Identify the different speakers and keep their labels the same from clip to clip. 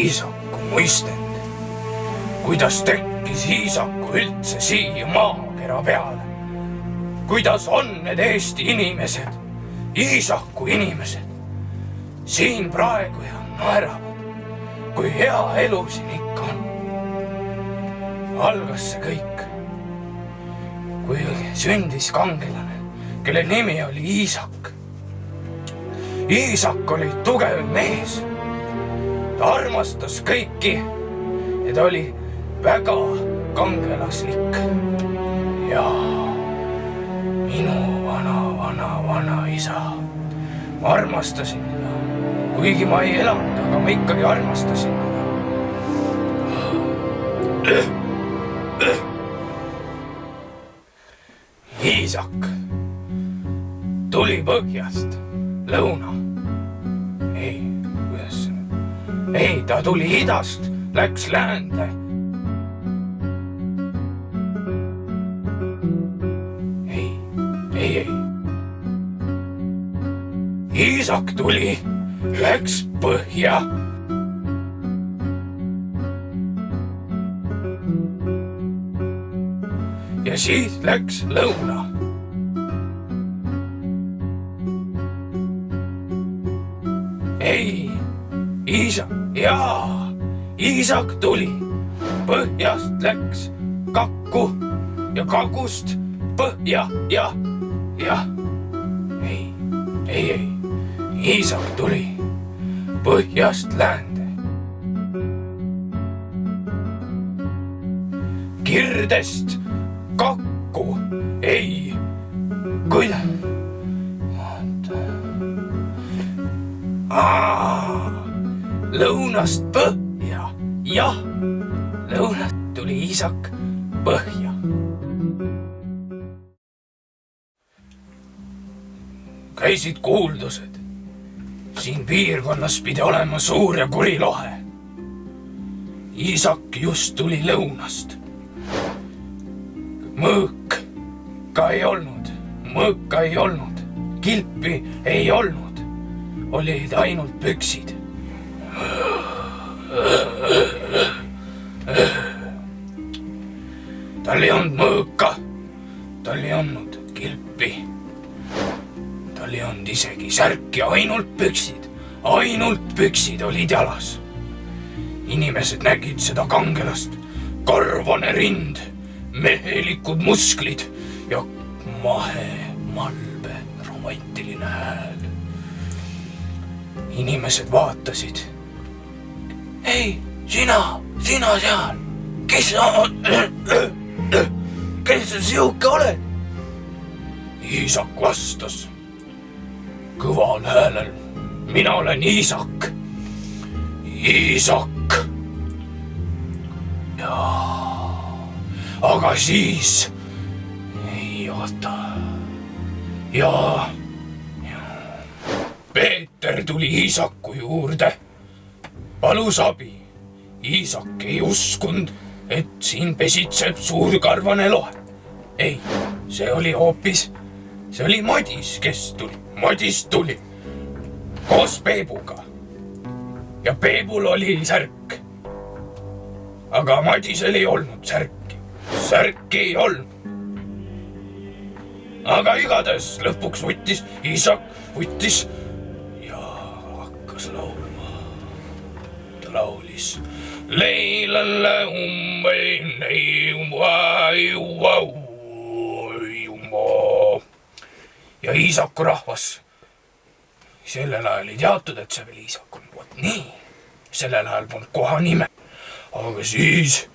Speaker 1: Iisaku muistet, kuidas tekkis Iisaku üldse siia maakera peale, kuidas on need Eesti inimesed, Iisaku inimesed, siin praegu ja naeravad, kui hea elu siin ikka on. Algas see kõik, kui sündis kangelane, kelle nimi oli Iisak. Iisak oli tugev mees, ta armastas kõiki ja ta oli väga kangelaslik. Ja minu vana isa, ma armastasin teda, kuigi ma ei elanud, aga ma ikkagi armastasin teda. Iisak tuli põhjast lõuna. Ei, ta tuli idast, läks läände. Ei. Iisak tuli, läks põhja. Ja siis läks lõuna. Ei, Iisak tuli, põhjast läks kakku ja kagust põhja ja. Ei, Iisak tuli põhjast läände. Kirdest kakku, ei, kuidas? Lõunast põhja, jah, lõunast tuli Iisak põhja. Käisid kuuldused, siin piirkonnas pidi olema suur ja kuri lohe. Iisak just tuli lõunast. Mõõka ei olnud, kilpi ei olnud, olid ainult püksid. Tal ei olnud mõõka, tal ei olnud kilpi, tal ei olnud isegi särki, ainult püksid olid jalas. Inimesed nägid seda kangelast, karvane rind, mehelikud musklid ja malbe romantiline hääl. Inimesed vaatasid. Ei, sina seal, kes sa siuke oled? Iisak vastas kõval häälel, mina olen Iisak. Aga siis ei oota. Ja Peeter tuli Iisaku juurde, palus abi. Iisak ei uskunud, et siin pesitseb suurkarvane lohe. Ei, see oli Madis, kes tuli. Madis tuli koos Peebuga. Ja Peebul oli särk. Aga Madisel ei olnud särki. Särki ei olnud. Aga igatahes lõpuks Iisak võttis ja hakkas laulma. Ta laulis Leilale ja Iisaku rahvas. Sellel ajal ei teatud, et see veel Iisak on. Vot nii. Sellel ajal polnud koha nime. Aga siis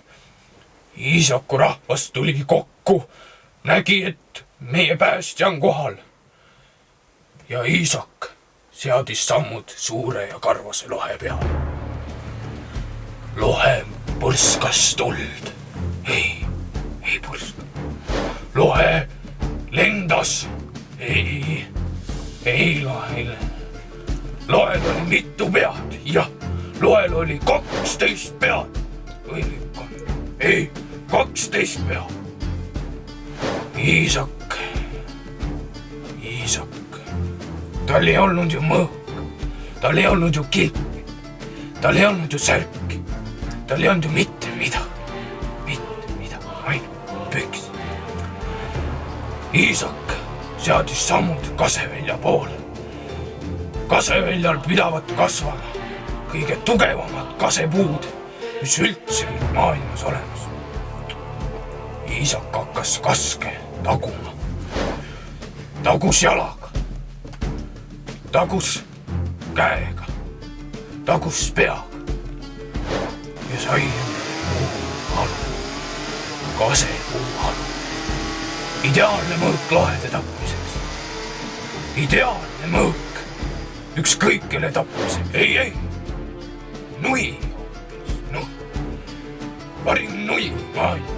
Speaker 1: Iisaku rahvas tuli kokku, nägi, et meie päästja on kohal. Ja Iisak seadis sammud suure ja karvase lohe peale. Lohe põrskas tuld. Ei põrskas. Lohe lendas. Ei lohe. Loel oli mitu pead. Jah, loel oli 12 pead. Või lükka. Ei, 12 pead. Iisak. Tal ei olnud ju mõõk. Tal ei olnud ju kilpi. tal ei olnud ju särki, tal ei olnud ju mitte midagi, ainult püks. Iisak seadis sammud Kasevälja poole. Kaseväljal pidavat kasvama kõige tugevamad kasepuud, mis üldse maailmas olemas. Iisak hakkas kaske taguma. Tagus jalaga, tagus käega, tagus peaga ja sai puuhalu, kasepuuhalu. Ideaalne mõõk lohede tapmiseks. Ideaalne mõõk ükskõik kelle tapmiseks. Ei, nui, parim nui maailmas.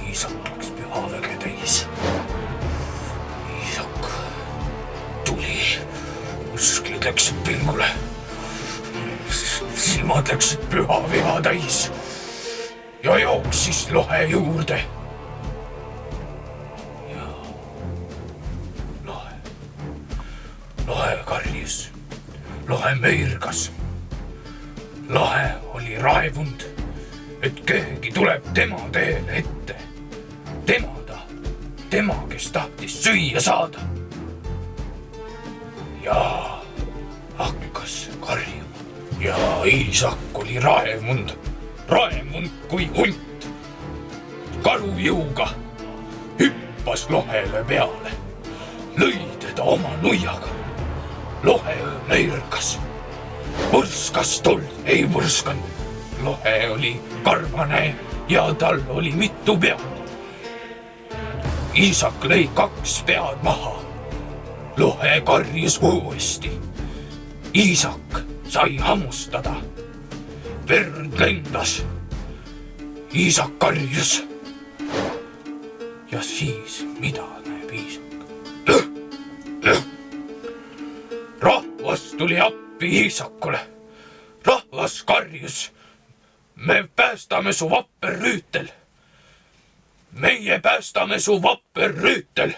Speaker 1: Iisak läks pühaväge täis. Iisak tuli, musklid läksid pingule, silmad läksid püha viha täis ja jooksis lohe juurde. Ja lohe karjus, lohe möirgas. Lohe oli raevunud, et keegi tuleb tema teele ette. Tema, kes tahtis süüa saada. Ja hakkas karjuma. Ja Iisak oli raevunud kui hunt. Karujõuga hüppas lohele peale, lõi teda oma nuiaga. Lohe möirgas, põrskas tuld, ei põrskanud. Lohe oli karvane ja tal oli mitu pead. Iisak lõi 2 pead maha. Lohe karjus uuesti. Iisak sai hammustada. Verd lendas. Iisak karjus. Ja siis mida näeb Iisak? Rahvas tuli appi Iisakule. Rahvas karjus. Me päästame su vapper rüütel. Meie päästame su vapper rüütel.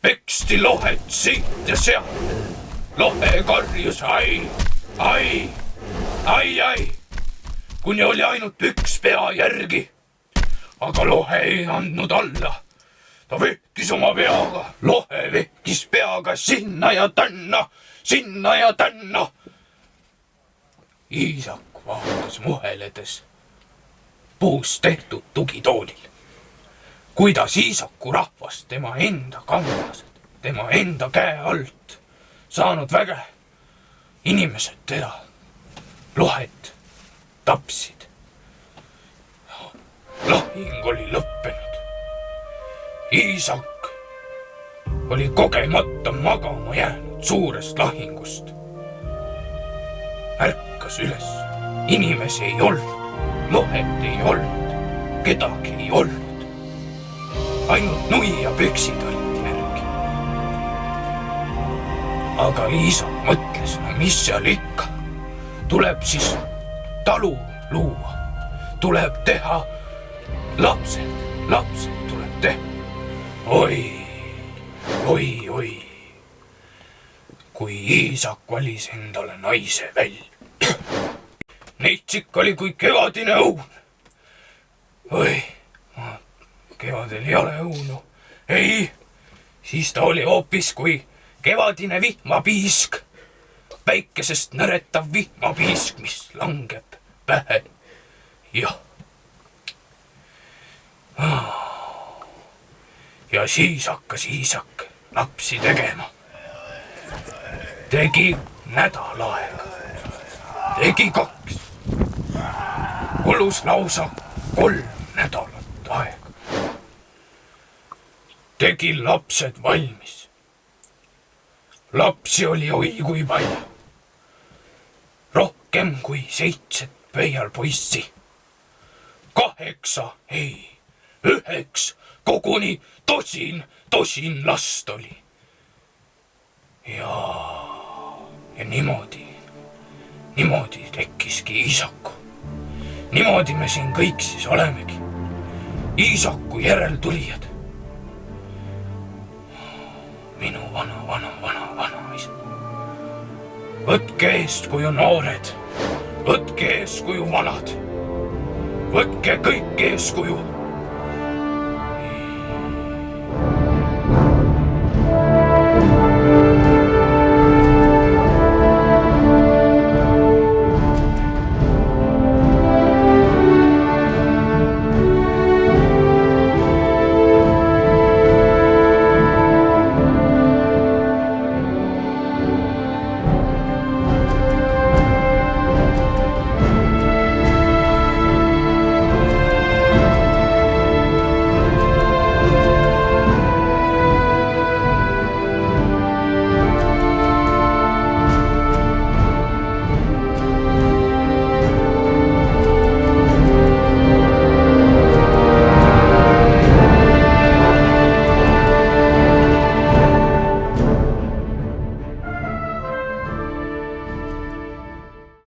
Speaker 1: Peksti lohet siit ja sealt. Lohe karjus ai. Kuni oli ainult 1 pea järgi. Aga lohe ei andnud alla. Ta vehkis oma peaga. Lohe vehkis peaga sinna ja tänna. Iisak vaatas muheledes puust tehtud tugitoolil. Kuidas Iisaku rahvas, tema enda kangelased, tema enda käe alt saanud väge. Inimesed teda, lohet, tapsid. Lahing oli lõppenud. Iisak oli kogemata magama jäänud suurest lahingust. Ärkas üles. Inimesi ei olnud, lohet ei olnud, kedagi ei olnud. Ainult nui ja püksid olid järgi. Aga Iisak mõtles, mis seal ikka. Tuleb siis talu luua. Tuleb teha lapsed tuleb teha. Oi. Kui Iisak valis endale naise välja. Neitsik oli kui kevadine õun. Kevadel ei ole õunu. Ei, siis ta oli hoopis kui kevadine vihmapiisk. Päikesest nõretav vihmapiisk, mis langeb pähe. Jah. Ja siis hakkas Iisak lapsi tegema. Tegi nädal aega. Tegi 2. Kulus lausa 3 nädalat aega. Tegi lapsed valmis. Lapsi oli oi kui palju. Rohkem kui 7 pöialpoissi. 8, ei, 9, koguni tosin last oli. Ja niimoodi tekkiski Iisaku. Niimoodi me siin kõik siis olemegi. Iisaku järeltulijad. Minu vana isa. võtke eeskuju noored, võtke eeskuju vanad, võtke kõik eeskuju